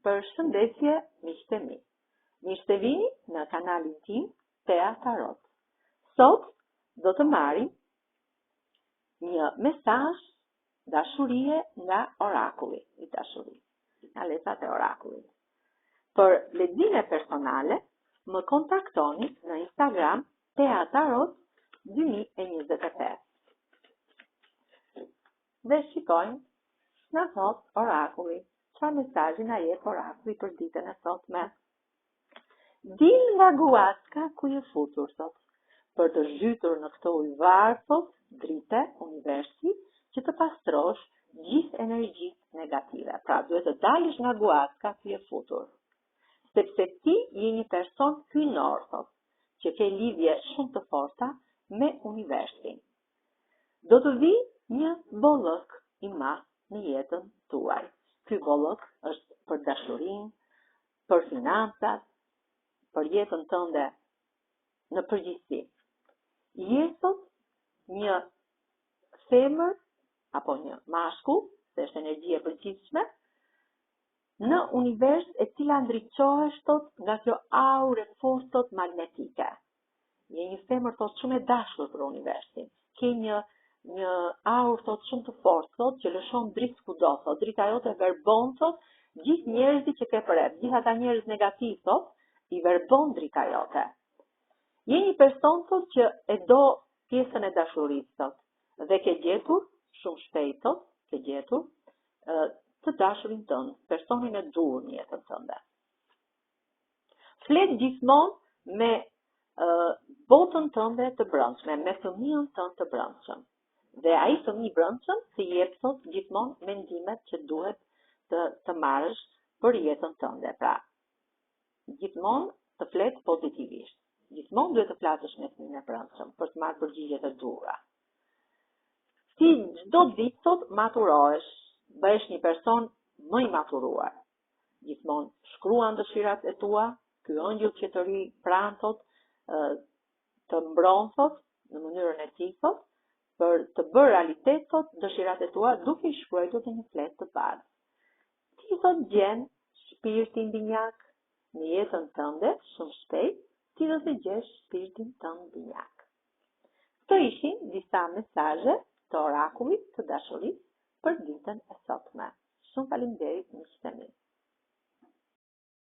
Përshëndetje miqtë e mi. Mirë se vini në kanalin tim Tea Tarot. Sot do të marrim një mesazh dashurie nga orakulli i dashurisë, nga letrat e orakullit. Për lexime personale, më kontaktoni në Instagram Tea Tarot 2025. Dhe shikojmë në thot orakulli. Çfarë mesazhi na jep orakulli për ditën e sotme? Dil nga guaska ku je futur sot, për të zhytur në këto ujvar sot, drite, universi, që të pastrosh gjithë energjitë negative. Pra, duhet të dalësh nga guaska ku je futur. Sepse ti je një person hyjnor sot, që ke lidhje shumë të forta me universin. Do të vi një bollëk i madh në jetën tuaj. Ky bollëk është për dashurinë, për financat, për jetën tënde në përgjithësi. Je sot një femër apo një mashkull, se është energji e përgjithshme, në univers e cila ndriçohesh sot nga kjo aurë fortë sot magnetike. Je një femër sot shumë e dashur për universin. Ke një aurë sot shumë të fortë sot që lëshon dritë kudo sot. Drita jote verbon sot gjithë njerëzit që ke përreth, gjithë ata njerëz negativ sot i verbon drita jote. Je një person sot që e do pjesën e dashurisë sot dhe ke gjetur shumë shpejt sot, ke gjetur të dashurin tënd, personin e dur në jetën tënde. Flet gjithmonë me botën tënde të brendshme, me fëmijën tënd të brendshëm. Dhe ai fëmijë i brendshëm të jep sot gjithmonë mendimet që duhet të marrësh për jetën tënde. Pra, gjithmonë të flet pozitivisht. Gjithmonë duhet të flasësh me fëmijën e brendshëm për të marrë përgjigjet e duhura. Ti çdo ditë sot maturohesh, bëhesh një person më i maturuar. Gjithmonë shkruan dëshirat e tua, ky ëngjëll që të ri pranë sot të mbron sot në mënyrën e tij sot, për të bërë realitet sot dëshirat e tua duke i shkruar në një fletë të bardhë. Ti sot gjen shpirtin binjak në jetën tënde, shumë shpejt, ti do të gjesh shpirtin tënd binjak. Këto ishin disa mesazhe të orakullit të dashurisë për ditën e sotme. Shumë faleminderit miqtë e mi.